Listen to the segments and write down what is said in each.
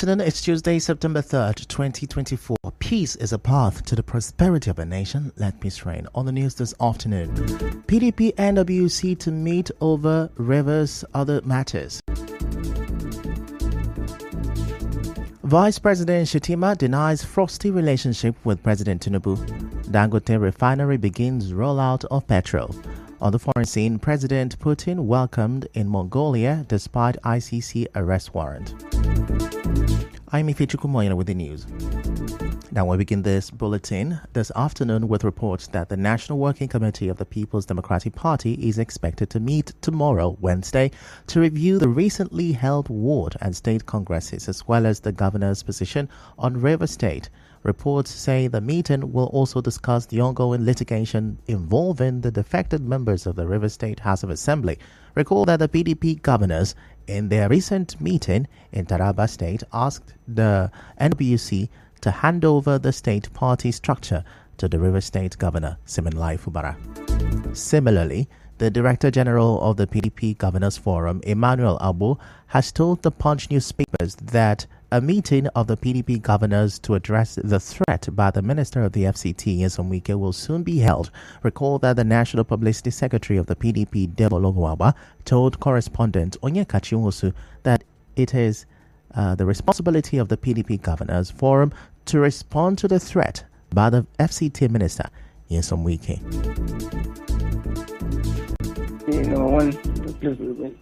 afternoon. It's Tuesday, September 3rd, 2024. Peace is a path to the prosperity of a nation. Let peace reign. On the news this afternoon, PDP NWC to meet over Rivers' other matters. Vice President Shettima denies frosty relationship with President Tinubu. Dangote refinery begins rollout of petrol. On the foreign scene, President Putin welcomed in Mongolia despite ICC arrest warrant. I'm Ifechuku Moyena with the news. Now we begin this bulletin this afternoon with reports that the National Working Committee of the People's Democratic Party is expected to meet tomorrow, Wednesday, to review the recently held ward and state congresses as well as the governor's position on Rivers State. Reports say the meeting will also discuss the ongoing litigation involving the defected members of the Rivers State House of Assembly. Recall that the PDP governors in their recent meeting in Taraba State asked the NWC to hand over the state party structure to the Rivers State Governor, Siminalayi Fubara. Similarly, the Director General of the PDP Governors Forum, Emmanuel Abo, has told the Punch newspapers that a meeting of the PDP governors to address the threat by the Minister of the FCT, Nyesom Wike, will soon be held. Recall that the National Publicity Secretary of the PDP, Debo Logowaba, told correspondent Onyekachi Nwosu that it is the responsibility of the PDP Governors Forum to respond to the threat by the FCT Minister, Nyesom Wike. Please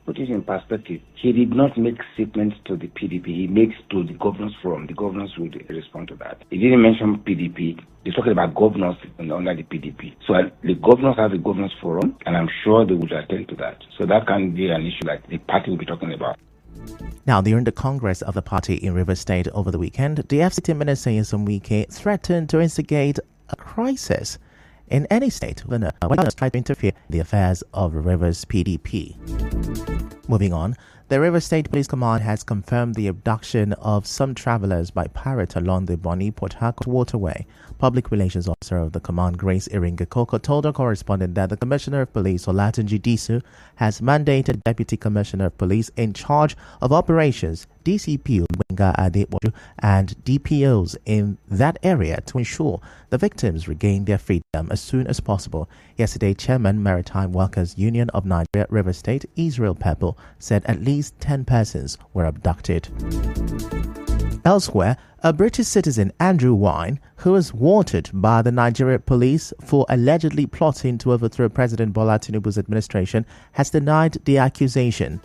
put it in perspective. He did not make statements to the PDP. He makes to the governors forum. The governors would respond to that. He didn't mention PDP. He's talking about governors under the PDP. So the governors have a governors forum, and I'm sure they would attend to that. So that can be an issue like the party will be talking about. Now, during the Congress of the party in Rivers State over the weekend, the FCT Minister Nyesom Wike threatened to instigate a crisis in any state when others try to interfere in the affairs of Rivers PDP. Moving on, the Rivers State Police Command has confirmed the abduction of some travelers by pirates along the Bonny-Port Harcourt waterway. Public Relations Officer of the command, Grace Iringekoko, told her correspondent that the Commissioner of Police, Olatunji Disu, has mandated Deputy Commissioner of Police in charge of operations, DCP Wenga Adeboju, and DPOs in that area to ensure the victims regain their freedom as soon as possible. Yesterday, Chairman Maritime Workers Union of Nigeria, River State, Israel Pebble, said at least 10 persons were abducted. Elsewhere, a British citizen, Andrew Wine, who was wanted by the Nigeria police for allegedly plotting to overthrow President Bola Tinubu's administration, has denied the accusation.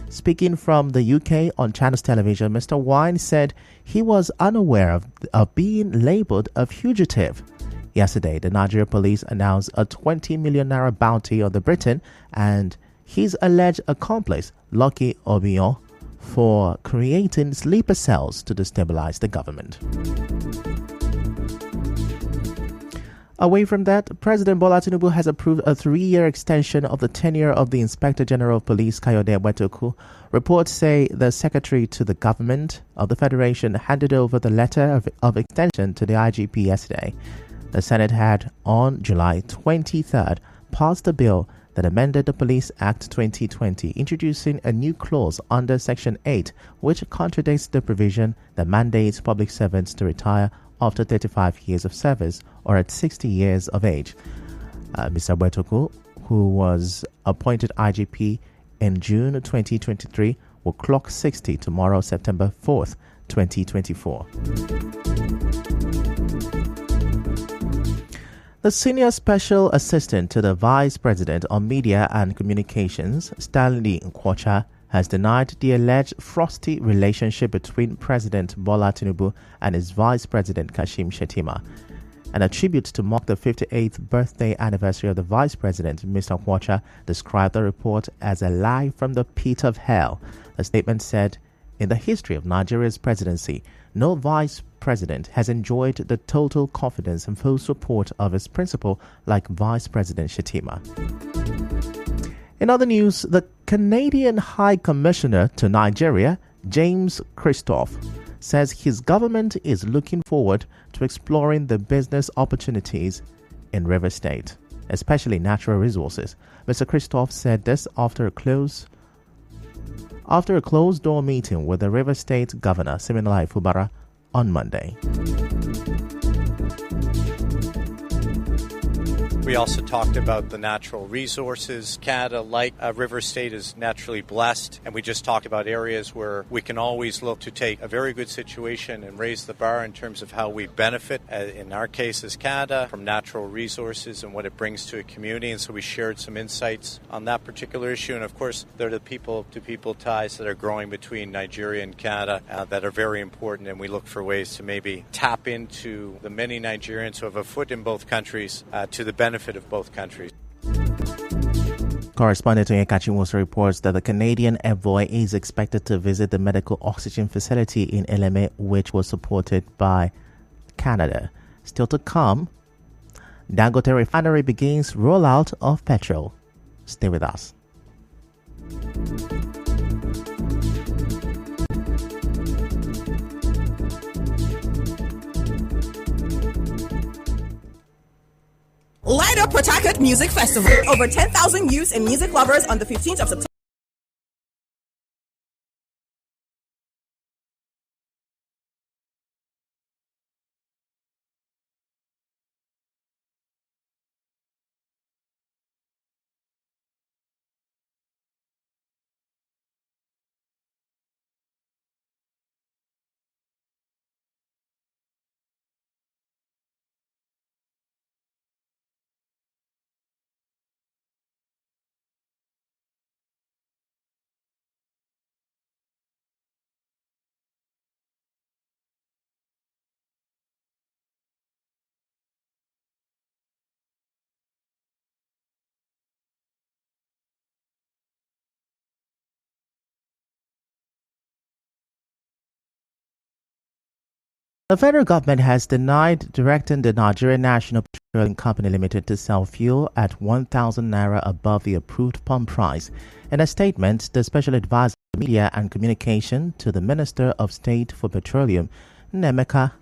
Speaking from the UK on Channels Television, Mr. Wine said he was unaware of being labelled a fugitive. Yesterday, the Nigeria police announced a 20 million naira bounty on the Briton and his alleged accomplice, Lucky Obion, for creating sleeper cells to destabilize the government. Away from that, President Bola Tinubu has approved a 3-year extension of the tenure of the Inspector General of Police, Kayode Wetoku. Reports say the Secretary to the Government of the Federation handed over the letter of extension to the IGP yesterday. The Senate had, on July 23rd, passed a bill that amended the Police Act 2020, introducing a new clause under Section 8, which contradicts the provision that mandates public servants to retire after 35 years of service or at 60 years of age. Mr. Wetoku, who was appointed IGP in June 2023, will clock 60 tomorrow, September 4th, 2024. The Senior Special Assistant to the Vice President on Media and Communications, Stanley Nkwocha, has denied the alleged frosty relationship between President Bola Tinubu and his Vice President Kashim Shettima. And a tribute to mark the 58th birthday anniversary of the Vice President, Mr. Nkwocha described the report as a lie from the pit of hell. The statement said, "In the history of Nigeria's presidency, no Vice President has enjoyed the total confidence and full support of his principal like Vice President Shettima." In other news, the Canadian High Commissioner to Nigeria, James Christophe, says his government is looking forward to exploring the business opportunities in River State, especially natural resources. Mr. Christophe said this after after a closed-door meeting with the River State Governor, Siminalayi Fubara, on Monday. We also talked about the natural resources. Canada, like River State, is naturally blessed. And we just talked about areas where we can always look to take a very good situation and raise the bar in terms of how we benefit, in our case as Canada, from natural resources and what it brings to a community. And so we shared some insights on that particular issue. And of course, there are the people-to-people ties that are growing between Nigeria and Canada that are very important. And we look for ways to maybe tap into the many Nigerians who have a foot in both countries to the benefit of both countries. Correspondent to Yekachi reports that the Canadian envoy is expected to visit the medical oxygen facility in Eleme, which was supported by Canada. Still to come, Dangote Refinery begins rollout of petrol. Stay with us. Light Up Port Harcourt Music Festival. Over 10,000 youths and music lovers on the 15th of September. The federal government has denied directing the Nigerian National Petroleum Company Limited to sell fuel at 1,000 naira above the approved pump price. In a statement, the special advisor for media and communication to the Minister of State for Petroleum, Namaka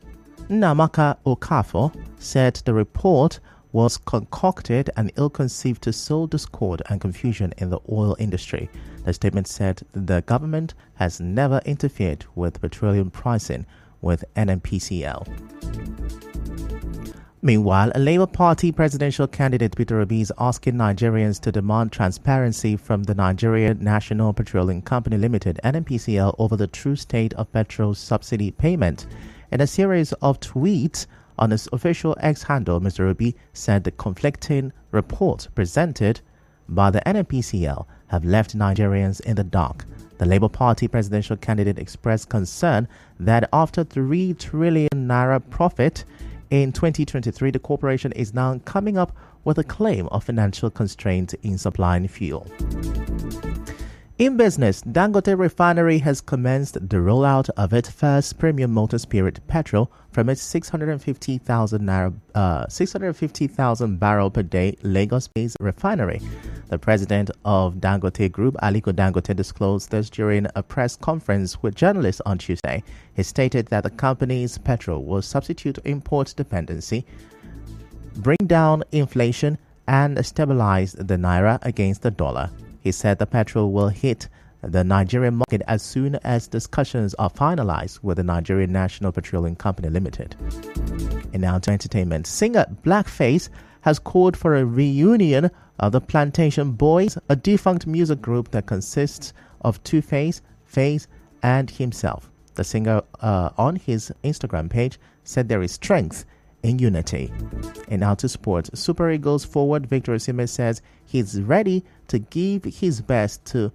Okafor, said the report was concocted and ill-conceived to sow discord and confusion in the oil industry. The statement said the government has never interfered with petroleum pricing with NNPCL. Meanwhile, a Labour Party presidential candidate Peter Obi is asking Nigerians to demand transparency from the Nigerian National Petroleum Company Limited (NNPCL) over the true state of petrol subsidy payment. In a series of tweets on his official X handle, Mr. Obi said the conflicting reports presented by the NNPCL have left Nigerians in the dark. The Labour Party presidential candidate expressed concern that after 3 trillion naira profit in 2023, the corporation is now coming up with a claim of financial constraint in supplying fuel. In business, Dangote Refinery has commenced the rollout of its first premium motor spirit petrol from its 650,000 barrel per day Lagos-based refinery. The president of Dangote Group, Aliko Dangote, disclosed this during a press conference with journalists on Tuesday. He stated that the company's petrol will substitute import dependency, bring down inflation, and stabilize the naira against the dollar. He said the petrol will hit the Nigerian market as soon as discussions are finalized with the Nigerian National Petroleum Company Limited. And now to entertainment. Singer Blackface has called for a reunion of the Plantation Boys, a defunct music group that consists of Two-Face, Faze, and himself. The singer on his Instagram page said there is strength in unity. And now to sports. Super Eagles forward Victor Osimhen says he's ready to give his best to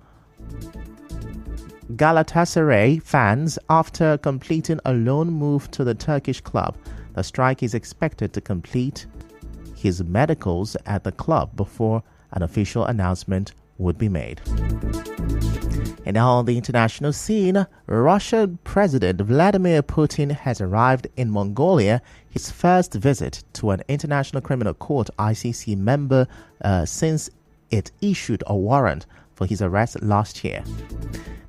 Galatasaray fans after completing a loan move to the Turkish club. The striker is expected to complete his medicals at the club before an official announcement would be made. And now on the international scene, Russian President Vladimir Putin has arrived in Mongolia, his first visit to an International Criminal Court ICC member since it issued a warrant for his arrest last year.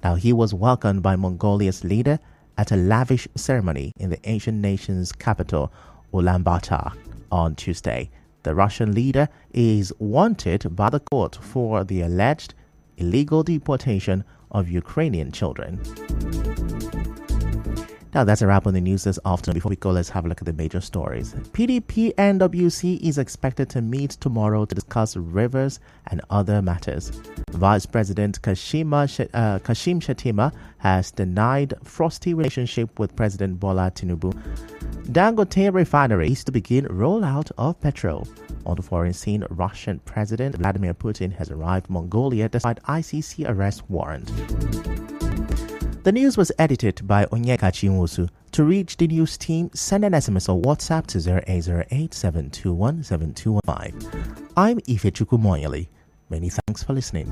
Now, he was welcomed by Mongolia's leader at a lavish ceremony in the ancient nation's capital, Ulaanbaatar, on Tuesday. The Russian leader is wanted by the court for the alleged illegal deportation of Ukrainian children. Now that's a wrap on the news this afternoon. Before we go, let's have a look at the major stories. PDP NWC is expected to meet tomorrow to discuss rivers and other matters. Vice President Kashim Shettima has denied frosty relationship with President Bola Tinubu. Dangote refinery is to begin rollout of petrol. On the foreign scene, Russian President Vladimir Putin has arrived in Mongolia despite ICC arrest warrant. The news was edited by Onyeka Chinwosu. To reach the news team, send an SMS or WhatsApp to 0808-721-7215. I'm Ifechukwu Moyali. Many thanks for listening.